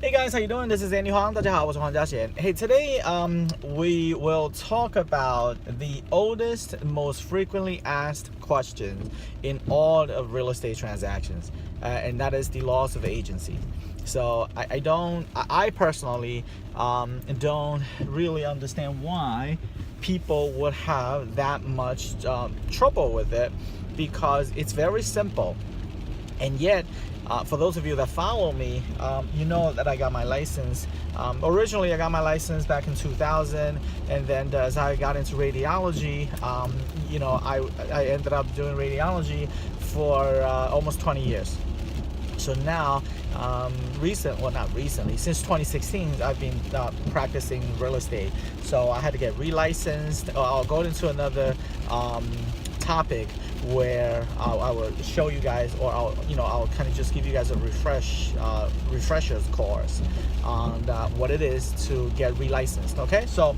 Hey guys, how you doing? This is Andy Huang. 大家好，我是黄家贤. Hey, today we will talk about the oldest, most frequently asked question in all of real estate transactions, and that is the loss of agency. So I personally don't really understand why people would have that much trouble with it, because it's very simple. And yet, for those of you that follow me, you know that I got my license. Originally, I got my license back in 2000, and then as I got into radiology, I ended up doing radiology for almost 20 years. So now, not recently, since 2016, I've been practicing real estate. So I had to get relicensed. I'll go into another topic where I will show you guys, or I'll kind of just give you guys a refreshers course on what it is to get relicensed. Okay, so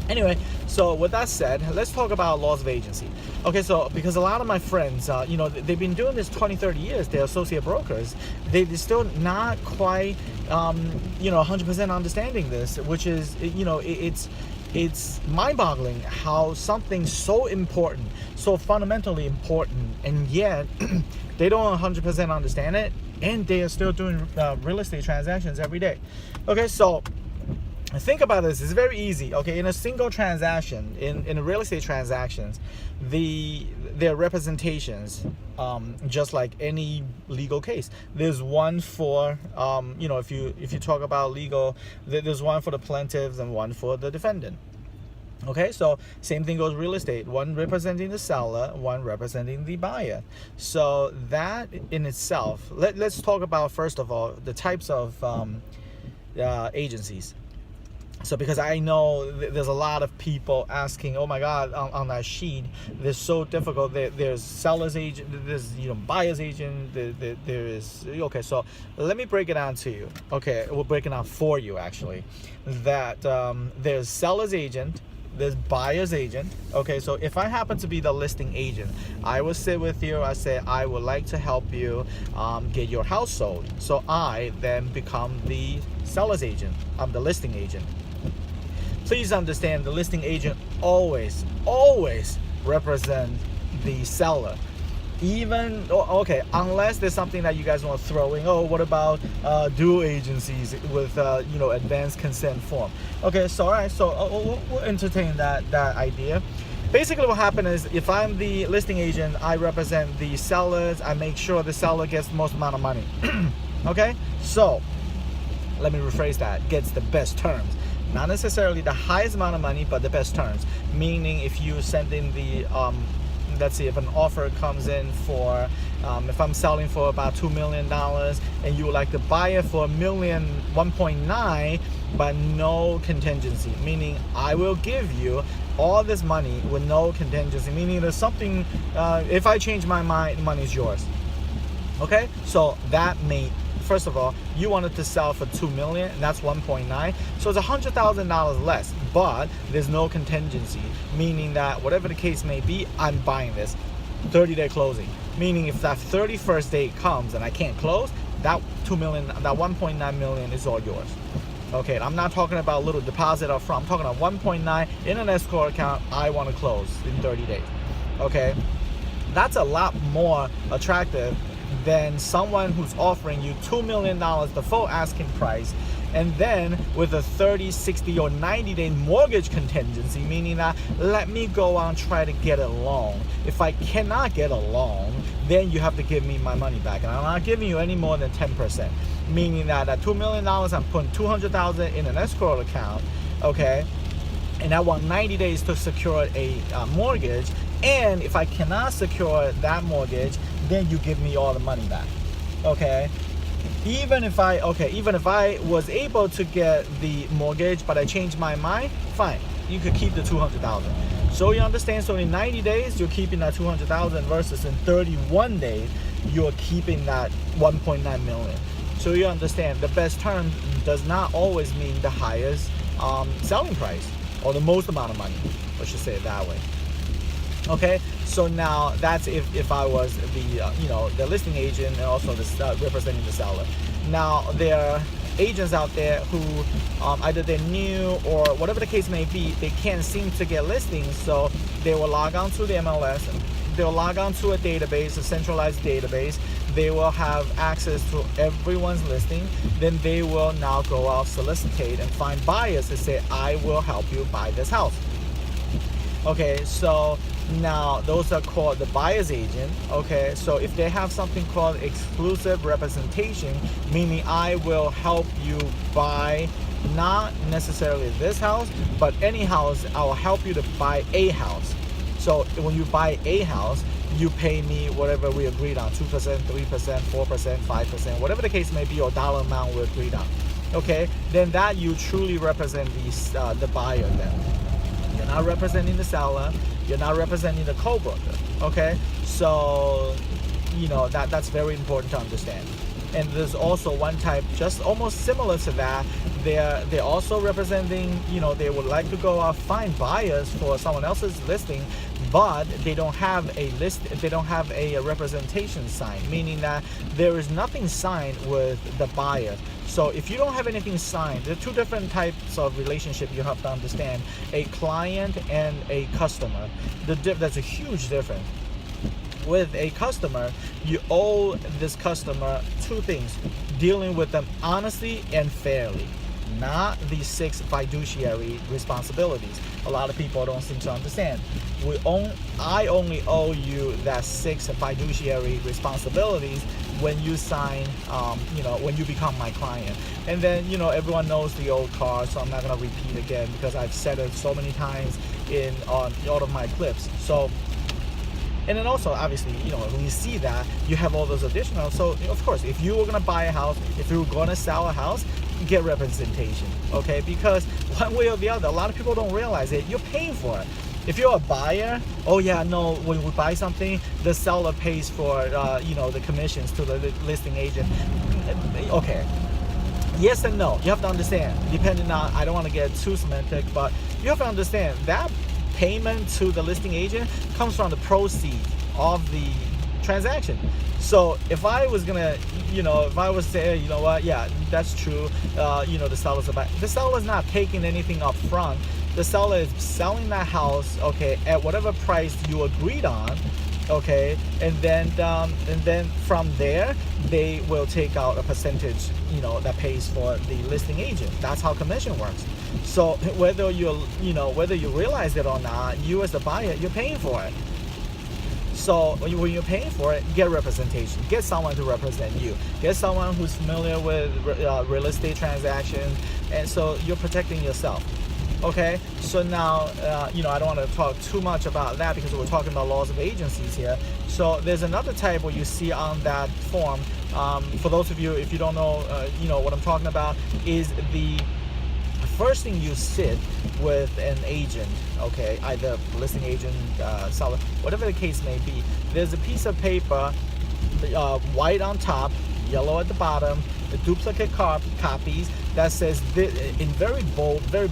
anyway, so with that said, let's talk about loss of agency. Okay, so because a lot of my friends, they've been doing this 20-30 years, they're associate brokers, they're still not quite 100% understanding this, which is, it's mind-boggling how something so important, so fundamentally important, and yet they don't 100% understand it, and they are still doing real estate transactions every day. Okay, so think about this. It's very easy. Okay, in a single transaction, in real estate transactions, their representations, just like any legal case, there's one for if you talk about legal, there's one for the plaintiffs and one for the defendant. Okay, so same thing goes real estate, one representing the seller, one representing the buyer. So that in itself, let's talk about, first of all, the types of agencies. So because I know there's a lot of people asking, oh my God, on that sheet, they're so difficult. There's seller's agent, there's buyer's agent, there is, okay, so let me break it down to you. Okay, we'll break it down for you actually. That there's seller's agent, there's buyer's agent. Okay, so if I happen to be the listing agent, I will sit with you, I say, I would like to help you get your house sold. So I then become the seller's agent, I'm the listing agent. Please understand, the listing agent always represent the seller. Unless there's something that you guys want to throw in. Oh, what about dual agencies with advanced consent form? Okay, so all right, so we'll entertain that idea. Basically, what happens is, if I'm the listing agent, I represent the sellers. I make sure the seller gets the most amount of money. Okay, so let me rephrase that: gets the best terms. Not necessarily the highest amount of money, but the best terms. Meaning, if you send in the let's see, if an offer comes in for, if I'm selling for about $2 million, and you would like to buy it for $1.9, but no contingency, meaning I will give you all this money with no contingency, meaning there's something, if I change my mind, the money is yours. Okay, so that may, first of all, you wanted to sell for $2 million, and that's 1.9, so it's $100,000 less, but there's no contingency, meaning that whatever the case may be, I'm buying this. 30-day closing, meaning if that 31st day comes and I can't close, that $2 million, that 1.9 million is all yours. Okay, I'm not talking about a little deposit up front. I'm talking about 1.9 in an escrow account. I want to close in 30 days. Okay, that's a lot more attractive than someone who's offering you $2 million, the full asking price, and then with a 30, 60, or 90-day mortgage contingency, meaning that let me go on and try to get a loan. If I cannot get a loan, then you have to give me my money back, and I'm not giving you any more than 10%. Meaning that at $2 million, I'm putting $200,000 in an escrow account, okay, and I want 90 days to secure a mortgage. And if I cannot secure that mortgage, then you give me all the money back. Okay. Even if I was able to get the mortgage, but I changed my mind, fine. You could keep the 200,000. So you understand? So in 90 days, you're keeping that 200,000 versus in 31 days, you're keeping that 1.9 million. So you understand, the best term does not always mean the highest selling price or the most amount of money. Let's just say it that way. Okay, so now that's if I was the the listing agent and also the representing the seller. Now there agents out there who either they're new or whatever the case may be, they can't seem to get listings, so they will log on to the MLS, they'll log on to a database, a centralized database, they will have access to everyone's listing, then they will now go out, solicitate, and find buyers to say, I will help you buy this house. Okay, so now those are called the buyer's agent. Okay, so if they have something called exclusive representation, meaning I will help you buy not necessarily this house, but any house, I will help you to buy a house. So when you buy a house, you pay me whatever we agreed on, 2%, 3%, 4%, 5%, whatever the case may be, or dollar amount we agreed on. Okay, then that you truly represent the buyer then. You're not representing the seller, you're not representing the co-broker. Okay, so you know that's very important to understand. And there's also one type just almost similar to that. They're also representing, you know, they would like to go out find buyers for someone else's listing, but they don't have a representation signed, meaning that there is nothing signed with the buyer. So if you don't have anything signed, there are two different types of relationship you have to understand: a client and a customer. That's a huge difference. With a customer, you owe this customer two things: dealing with them honestly and fairly, not the 6 fiduciary responsibilities. A lot of people don't seem to understand. I only owe you that 6 fiduciary responsibilities when you sign, when you become my client. And then, you know, everyone knows the old card, so I'm not gonna repeat again because I've said it so many times on all of my clips. So. And then also, obviously, you know, when you see that, you have all those additional. So, of course, if you were going to buy a house, if you were going to sell a house, get representation, okay? Because one way or the other, a lot of people don't realize it. You're paying for it. If you're a buyer, oh yeah, no, when we buy something, the seller pays for, the commissions to the listing agent. Okay. Yes and no. You have to understand, depending on, I don't want to get too semantic, but you have to understand that payment to the listing agent comes from the proceeds of the transaction. So if I was gonna, if I was to say, you know what, yeah, that's true, the seller's not taking anything up front. The seller is selling that house, okay, at whatever price you agreed on, okay, and then from there they will take out a percentage, that pays for the listing agent. That's how commission works. So whether you realize it or not, you as the buyer, you're paying for it. So when you're paying for it, get representation. Get someone to represent you. Get someone who's familiar with real estate transactions, and so you're protecting yourself. Okay, so now, I don't want to talk too much about that because we're talking about laws of agencies here. So there's another type where you see on that form, for those of you, if you don't know, what I'm talking about, is the first thing you sit with an agent, okay, either listing agent, seller, whatever the case may be. There's a piece of paper, white on top, yellow at the bottom, the duplicate copies that says in very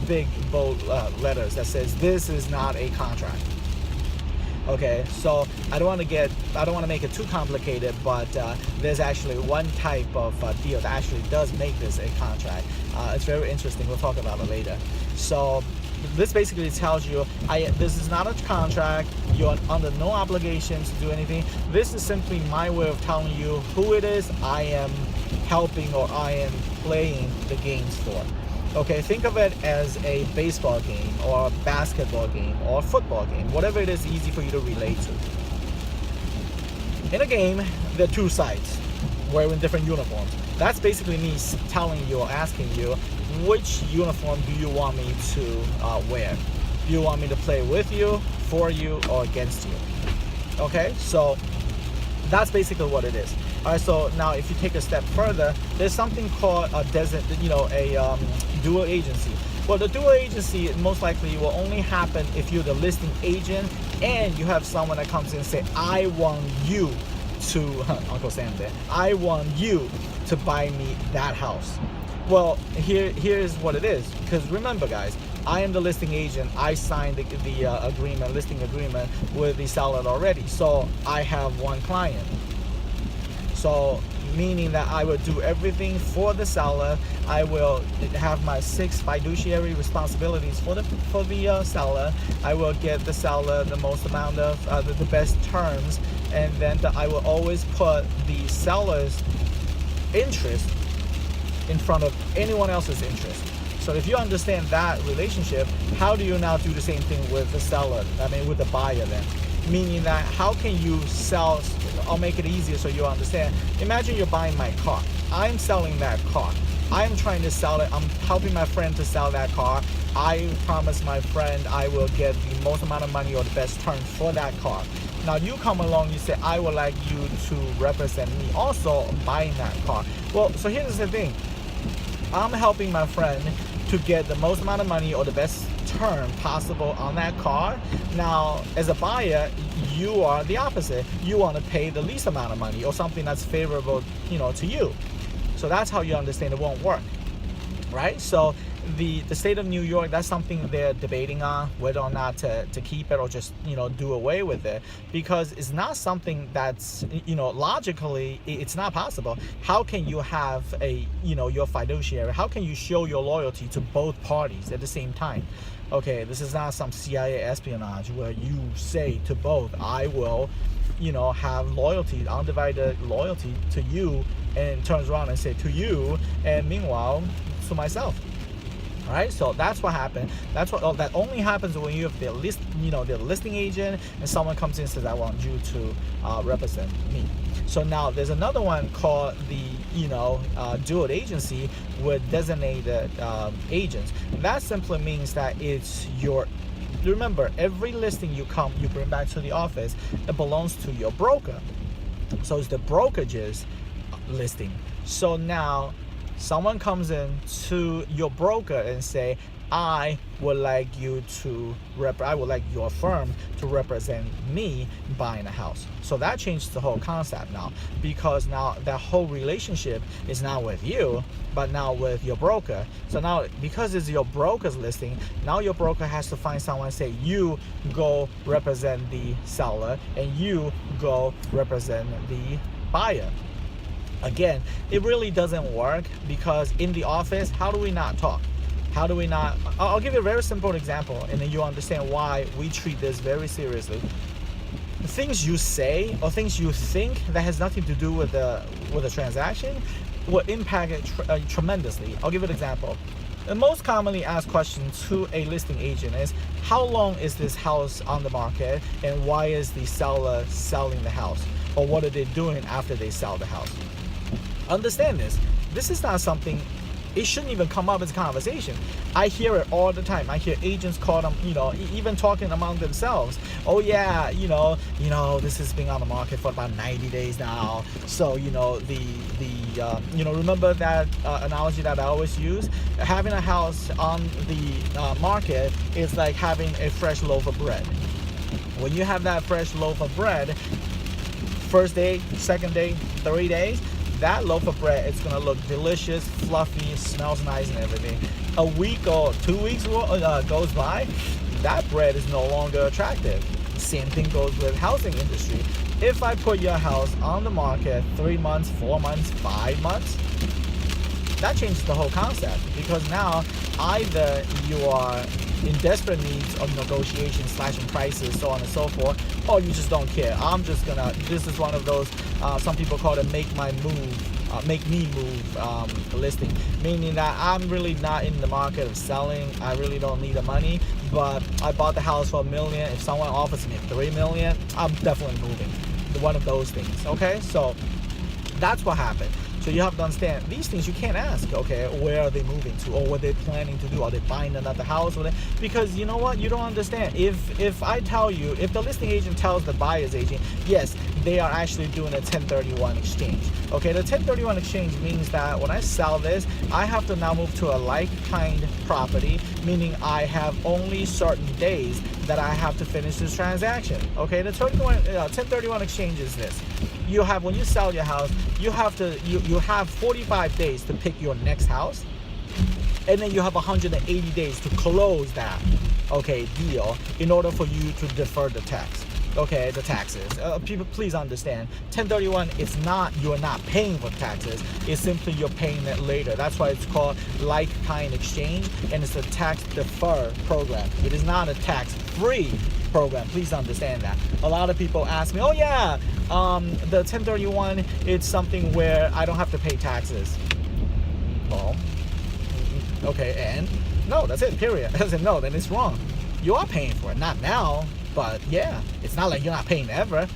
big bold letters that says this is not a contract. Okay, so I don't want to make it too complicated, but there's actually one type of deal that actually does make this a contract. It's very interesting. We'll talk about it later. So this basically tells you this is not a contract. You're under no obligation to do anything. This is simply my way of telling you who it is I am helping or I am playing the games for. Okay, think of it as a baseball game or a basketball game or a football game, whatever it is easy for you to relate to. In a game, there are two sides wearing different uniforms. That's basically me telling you or asking you, which uniform do you want me to wear? Do you want me to play with you, for you, or against you? Okay, so that's basically what it is. All right, so now if you take a step further, there's something called a dual agency. Well, the dual agency most likely will only happen if you're the listing agent and you have someone that comes in and say, I want you to, Uncle Sam there, I want you to buy me that house. Well, here's what it is. Because remember, guys, I am the listing agent. I signed the listing agreement with the seller already. So I have one client. So meaning that I will do everything for the seller. I will have my 6 fiduciary responsibilities for the seller. I will get the seller the most amount of the best terms, and then I will always put the seller's interest in front of anyone else's interest. So if you understand that relationship, how do you now do the same thing with the seller? I mean, with the buyer then? Meaning that how can you sell, I'll make it easier so you understand. Imagine you're buying my car. I'm selling that car. I'm trying to sell it. I'm helping my friend to sell that car. I promise my friend I will get the most amount of money or the best terms for that car. Now you come along, you say, I would like you to represent me also buying that car. Well, so here's the thing. I'm helping my friend to get the most amount of money or the best term possible on that car. Now, as a buyer, you are the opposite. You want to pay the least amount of money or something that's favorable, to you. So that's how you understand it won't work, right? So the state of New York, that's something they're debating on, whether or not to keep it or just do away with it, because it's not something that's logically it's not possible. How can you have a your fiduciary, how can you show your loyalty to both parties at the same time? Okay, this is not some CIA espionage where you say to both, I will have loyalty, undivided loyalty to you, and turns around and say to you, and meanwhile to myself. All right, so that's what happened. That only happens when you have the listing agent, and someone comes in and says, I want you to represent me. So now there's another one called the dual agency with designated agents. That simply means that it's your, remember, every listing you bring back to the office, it belongs to your broker. So it's the brokerage's listing. So now someone comes in to your broker and say, I would like your firm to represent me buying a house. So that changes the whole concept now, because now that whole relationship is not with you, but now with your broker. So now, because it's your broker's listing, now your broker has to find someone and say, you go represent the seller and you go represent the buyer. Again, it really doesn't work, because in the office, how do we not talk? How do we not? I'll give you a very simple example, and then you'll understand why we treat this very seriously. The things you say or things you think that has nothing to do with the transaction will impact it tremendously. I'll give you an example. The most commonly asked question to a listing agent is, how long is this house on the market, and why is the seller selling the house? Or what are they doing after they sell the house? Understand this. This is not something, it shouldn't even come up as a conversation. I hear it all the time. I hear agents call them, even talking among themselves. Oh yeah, this has been on the market for about 90 days now. So, remember that analogy that I always use? Having a house on the market is like having a fresh loaf of bread. When you have that fresh loaf of bread, first day, second day, 3 days, that loaf of bread, it's gonna look delicious, fluffy, smells nice and everything. A week or 2 weeks goes by, that bread is no longer attractive. Same thing goes with housing industry. If I put your house on the market 3 months, 4 months, 5 months, that changes the whole concept, because now either you are in desperate needs of negotiation, slashing prices, so on and so forth, or you just don't care. This is one of those, some people call it make me move listing, meaning that I'm really not in the market of selling. I really don't need the money, but I bought the house for $1 million. If someone offers me $3 million, I'm definitely moving. One of those things, okay? So that's what happened. So you have to understand, these things you can't ask, okay, where are they moving to, or what they're planning to do, are they buying another house, because you know what, you don't understand. If I tell you, if the listing agent tells the buyer's agent, yes, they are actually doing a 1031 exchange. Okay, the 1031 exchange means that when I sell this, I have to now move to a like-kind property, meaning I have only certain days that I have to finish this transaction. Okay, the 1031 exchange is this. You have, when you sell your house, you have 45 days to pick your next house, and then you have 180 days to close that deal in order for you to defer the tax. okay, the taxes. People, please understand, 1031 is not, you're not paying for taxes. It's simply you're paying it later. That's why it's called like-kind exchange, and it's a tax-deferred program. It is not a tax-free program. Please understand that. A lot of people ask me, oh yeah, the 1031, it's something where I don't have to pay taxes. Well, okay, and no, that's it, period. I said, no, then it's wrong. You are paying for it, not now, but yeah, it's not like you're not paying ever.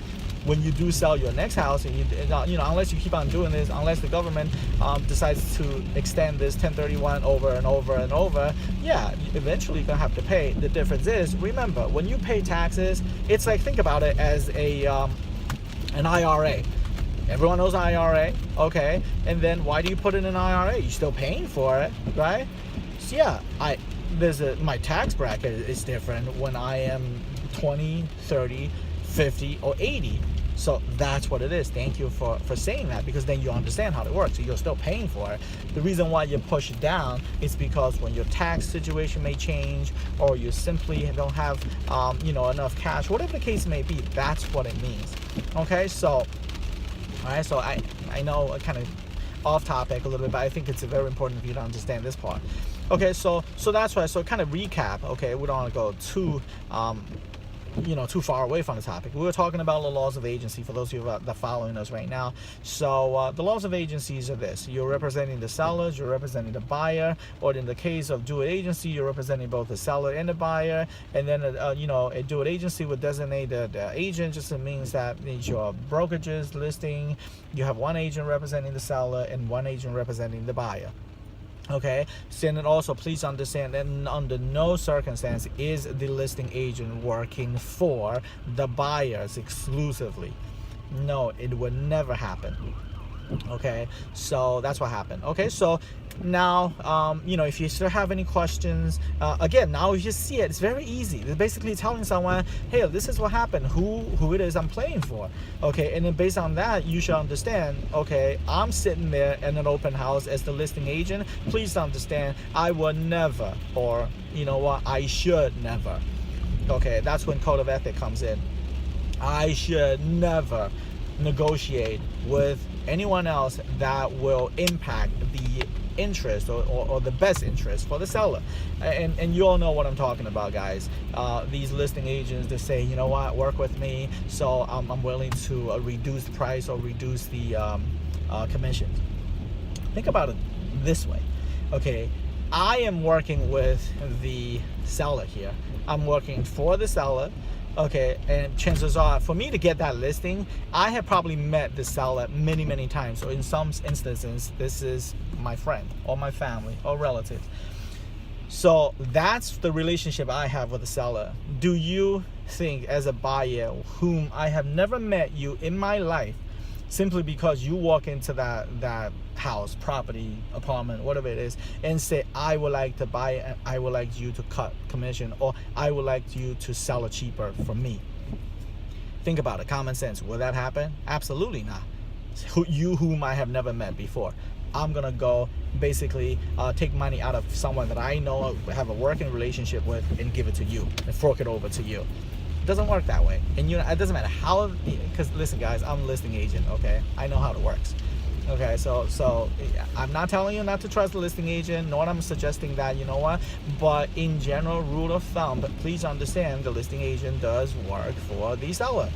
When you do sell your next house, and you know, unless you keep on doing this, unless the government decides to extend this 1031 over and over and over, yeah, eventually you're gonna have to pay. The difference is, remember, when you pay taxes, it's like, think about it as a an IRA. Everyone knows IRA, okay? And then why do you put in an IRA? You're still paying for it, right? So yeah, my tax bracket is different when I am 20, 30, 50, or 80. So that's what it is. Thank you for saying that, because then you understand how it works. So you're still paying for it. The reason why you push it down is because when your tax situation may change, or you simply don't have you know, enough cash, whatever the case may be, that's what it means. Okay, so all right, so I know I kind of off topic a little bit, but I think it's very important for you to understand this part. Okay, so that's why. So kind of recap. Okay, we don't want to go too you know, too far away from the topic. We were talking about the laws of agency for those of you that are following us right now. So the laws of agencies are this: you're representing the sellers, you're representing the buyer, or in the case of do it agency, you're representing both the seller and the buyer. And then you know, a do it agency would designate the agent. Just means that it's your brokerages listing. You have one agent representing the seller and one agent representing the buyer. Okay, so then also please understand that under no circumstance is the listing agent working for the buyers exclusively. No, it would never happen. Okay, so that's what happened. Okay, so now you know, if you still have any questions, again, now if you see it, it's very easy. It's basically telling someone, hey, this is what happened, who it is I'm playing for. Okay, and then based on that, you should understand, okay, I'm sitting there in an open house as the listing agent. Please understand, I will never, or you know what, I should never. Okay, that's when code of ethics comes in. I should never negotiate with anyone else that will impact the interest or the best interest for the seller. And you all know what I'm talking about, guys. These listing agents, they say, you know what, work with me, so I'm willing to reduce the price or reduce the commissions. Think about it this way. Okay, I am working with the seller here. I'm working for the seller. Okay, and chances are, for me to get that listing, I have probably met the seller many, many times. So in some instances, this is my friend or my family or relatives. So that's the relationship I have with the seller. Do you think, as a buyer whom I have never met you in my life, simply because you walk into that house, property, apartment, whatever it is, and say, I would like to buy it, and I would like you to cut commission, or I would like you to sell it cheaper for me? Think about it, common sense. Will that happen? Absolutely not. You whom I have never met before, I'm gonna go basically take money out of someone that I know have a working relationship with and give it to you and fork it over to you. Doesn't work that way. And you know, it doesn't matter how, because listen guys, I'm a listing agent, okay? I know how it works. Okay, so I'm not telling you not to trust the listing agent, nor I'm suggesting that, you know what, but in general, rule of thumb, but please understand, the listing agent does work for the seller.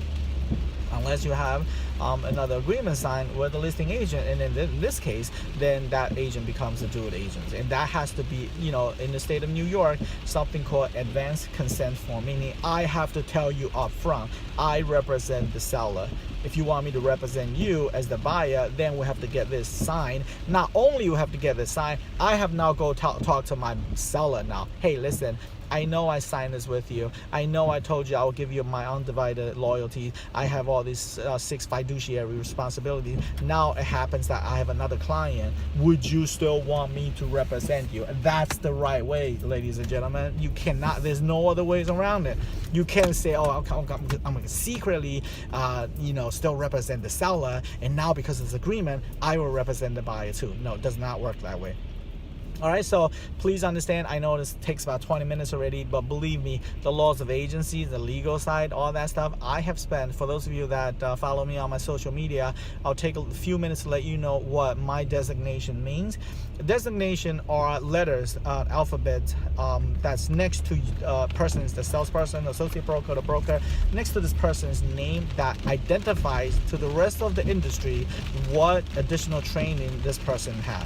Unless you have another agreement signed with the listing agent, and in this case, then that agent becomes a do-it agent, and that has to be, you know, in the state of New York, something called advance consent form, meaning I have to tell you up front, I represent the seller. If you want me to represent you as the buyer, then we have to get this signed. Not only you have to get this signed, I have now go talk to my seller now. Hey, listen, I know I signed this with you. I know I told you I will give you my undivided loyalty. I have all these 6 fiduciary responsibilities. Now it happens that I have another client. Would you still want me to represent you? And that's the right way, ladies and gentlemen. You cannot, there's no other ways around it. You can't say, oh, I'm going to secretly, you know, still represent the seller, and now because of this agreement, I will represent the buyer too. No, it does not work that way. All right, so please understand, I know this takes about 20 minutes already, but believe me, the laws of agency, the legal side, all that stuff, I have spent, for those of you that follow me on my social media, I'll take a few minutes to let you know what my designation means. Designation are letters, alphabet, that's next to person is the salesperson, associate broker, the broker, next to this person's name that identifies to the rest of the industry what additional training this person had.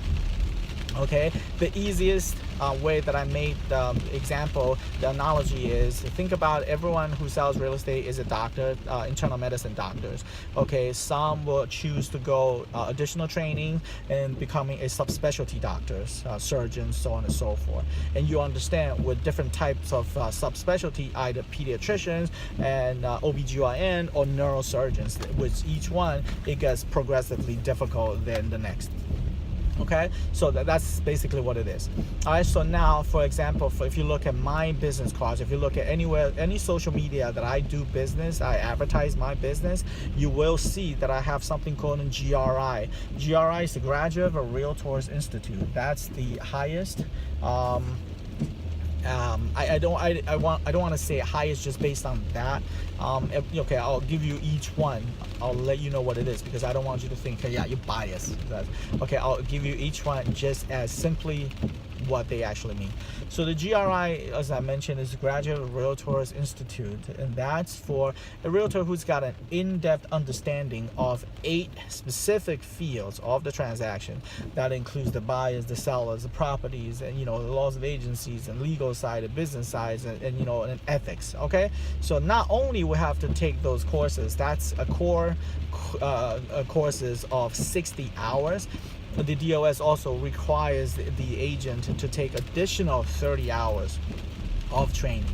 Okay, the easiest way that I made the example, the analogy is, think about everyone who sells real estate is a doctor, internal medicine doctors. Okay, some will choose to go additional training and becoming a subspecialty doctors, surgeons, so on and so forth. And you understand with different types of subspecialty, either pediatricians and OBGYN or neurosurgeons, which each one, it gets progressively difficult than the next. Okay, so that's basically what it is. All right, so now, for example, if you look at my business cards, if you look at anywhere, any social media that I do business, I advertise my business, you will see that I have something called a GRI. GRI is the Graduate of Realtors Institute. That's the highest. I don't want to say highest just based on that. Okay, I'll give you each one. I'll let you know what it is because I don't want you to think, hey, yeah, you're biased. Okay, I'll give you each one just as simply what they actually mean. So the GRI, as I mentioned, is Graduate Realtors Institute, and that's for a realtor who's got an in-depth understanding of 8 specific fields of the transaction. That includes the buyers, the sellers, the properties, and the laws of agencies and legal side, the business sides, and and ethics. Okay, so not only we have to take those courses, that's a core courses of 60 hours. The DOS also requires the agent to take additional 30 hours of training.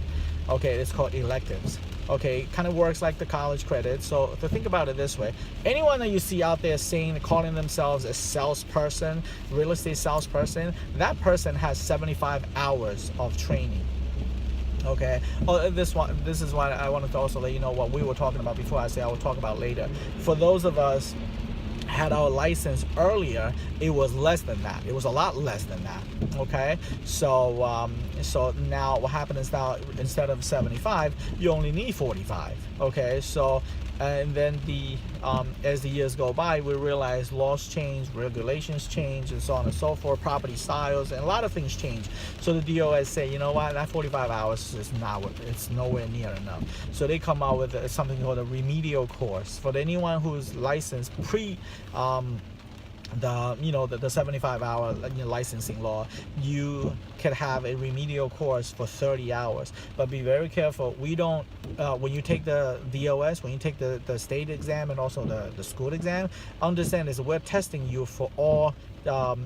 Okay, it's called electives. Okay, kind of works like the college credit. So to think about it this way, anyone that you see out there calling themselves a salesperson, real estate salesperson, that person has 75 hours of training. Okay. Oh, this is why I wanted to also let you know what we were talking about before. I will talk about later. For those of us had our license earlier, it was less than that. It was a lot less than that. Okay, so so now what happens is now instead of 75, you only need 45. Okay, so and then as the years go by, we realize laws change, regulations change, and so on and so forth, property styles, and a lot of things change. So the DOS say, you know what, that 45 hours is it's nowhere near enough. So they come out with something called a remedial course for anyone who's licensed pre the 75-hour licensing law. You can have a remedial course for 30 hours, but be very careful. We don't when you take the DOS, when you take the state exam and also the school exam, understand is we're testing you for all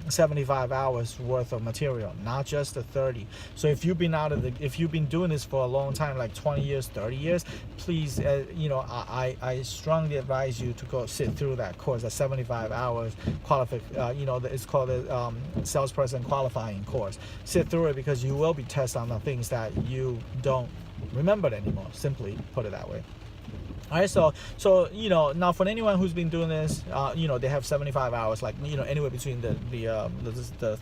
75 hours worth of material, not just the 30. So if you've been doing this for a long time, like 20 years, 30 years, please, I strongly advise you to go sit through that course, that 75 hours it's called a salesperson qualifying course. Sit through it because you will be tested on the things that you don't remember anymore. Simply put it that way. All right, so now for anyone who's been doing this, they have 75 hours, like anywhere between the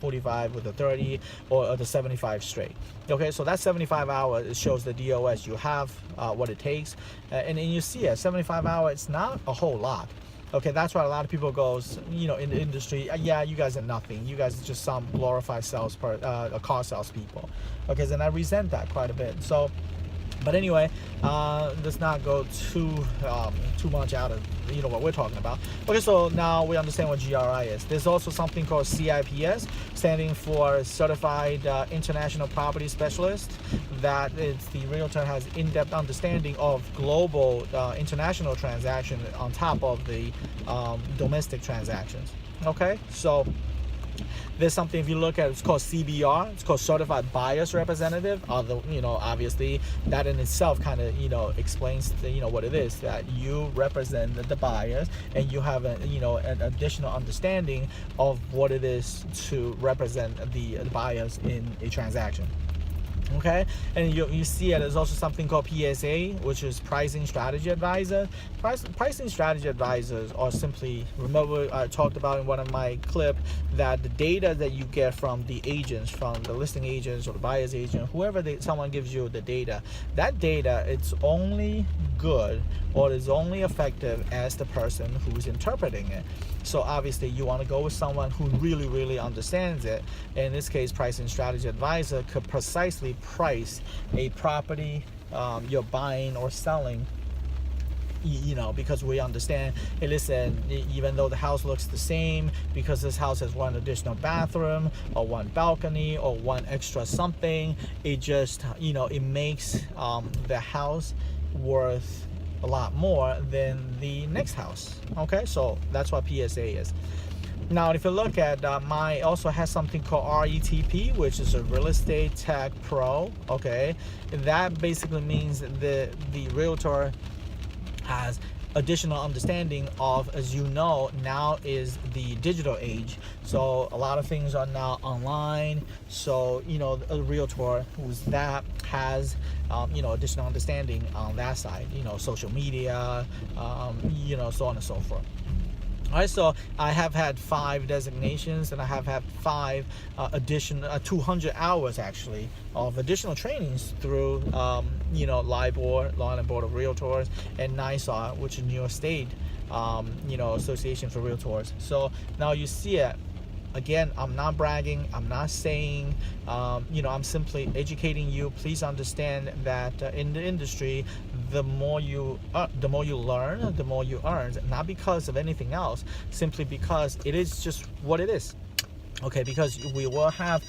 45 with the 30 or the 75 straight. Okay, so that 75 hours, it shows the DOS you have what it takes, and you see at 75 hours, it's not a whole lot. Okay, that's why a lot of people goes, in the industry, yeah, you guys are nothing. You guys are just some glorified car salespeople. Okay, and I resent that quite a bit. So. But anyway, let's not go too much out of what we're talking about. Okay, so now we understand what GRI is. There's also something called CIPS, standing for Certified International Property Specialist. That is, the realtor has in-depth understanding of global international transactions on top of the domestic transactions. Okay, so. There's something, if you look at, it's called CBR. It's called Certified Buyer's Representative. Although, obviously that in itself kind of, explains, what it is, that you represent the buyers and you have an additional understanding of what it is to represent the buyers in a transaction. Okay, and you see it. There's also something called PSA, which is Pricing Strategy Advisor. Pricing Strategy Advisors are simply, remember I talked about in one of my clip that the data that you get from the agents, from the listing agents or the buyer's agent, whoever someone gives you the data, that data, it's only good or is only effective as the person who's interpreting it. So obviously you want to go with someone who really understands it. In this case, Pricing Strategy Advisor could precisely price a property you're buying or selling, you know, because we understand, hey, listen, even though the house looks the same, because this house has one additional bathroom or one balcony or one extra something, it just, you know, it makes the house worth a lot more than the next house. Okay, so that's what PSA is. Now, if you look at my also has something called RETP, which is a Real Estate Tech Pro. Okay, that basically means the realtor has additional understanding of, as you know, now is the digital age, so a lot of things are now online. So you know, a realtor who's that has you know, additional understanding on that side, you know, social media, you know, so on and so forth. All right, so I have had 5 designations, and I have had 5 additional 200 hours actually of additional trainings through you know, LIBOR, Law and Board of Realtors, and NYSA, which is New York State you know, Association for Realtors. So now you see it. Again, I'm not bragging. I'm not saying, you know, I'm simply educating you. Please understand that in the industry, the more you learn, the more you earn. Not because of anything else, simply because it is just what it is. Okay, because we will have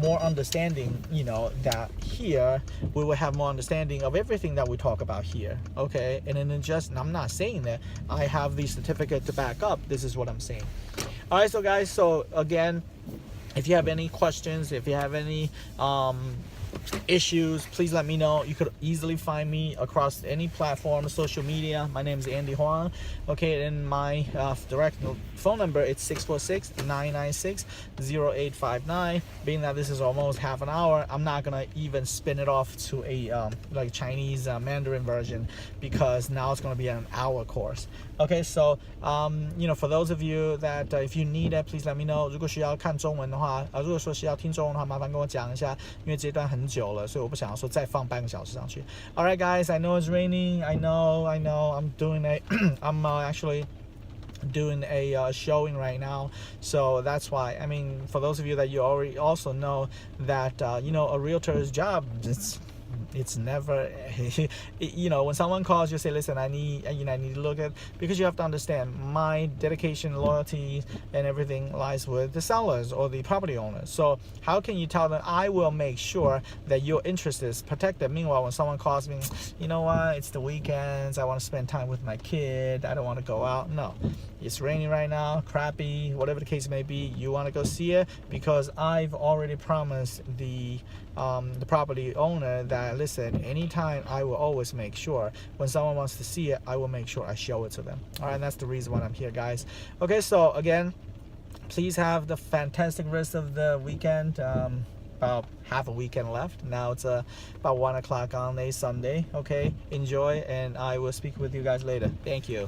more understanding, you know, that here we will have more understanding of everything that we talk about here. Okay, and then and I'm not saying that I have the certificate to back up. This is what I'm saying. All right, so guys, so again, if you have any questions, if you have any issues, please let me know. You could easily find me across any platform, social media. My name is Andy Huang. Okay, and my direct phone number, it's 646-996-0859. Being that this is almost half an hour, I'm not gonna even spin it off to a like Chinese Mandarin version, because now it's gonna be an hour course. Okay, so you know, for those of you that if you need it, please let me know. 如果需要看中文的话，如果说需要听中文的话，麻烦跟我讲一下，因为这段很久了，所以我不想说再放半个小时上去。All right, guys, I know it's raining. I know. I'm doing a, I'm actually doing a showing right now, so that's why. I mean, for those of you that you already also know that you know, a realtor's job, it's never you know, when someone calls you, say, listen, I need to look at, because you have to understand, my dedication, loyalty, and everything lies with the sellers or the property owners. So how can you tell them, I will make sure that your interest is protected? Meanwhile, when someone calls me, you know what, it's the weekends, I want to spend time with my kid, I don't want to go out. No, it's raining right now, crappy, whatever the case may be, you want to go see it, because I've already promised the property owner that, listen, anytime, I will always make sure when someone wants to see it, I will make sure I show it to them. All right, and that's the reason why I'm here, guys. Okay, so again, please have the fantastic rest of the weekend. About half a weekend left. Now it's about 1 o'clock on a Sunday. Okay, enjoy, and I will speak with you guys later. Thank you.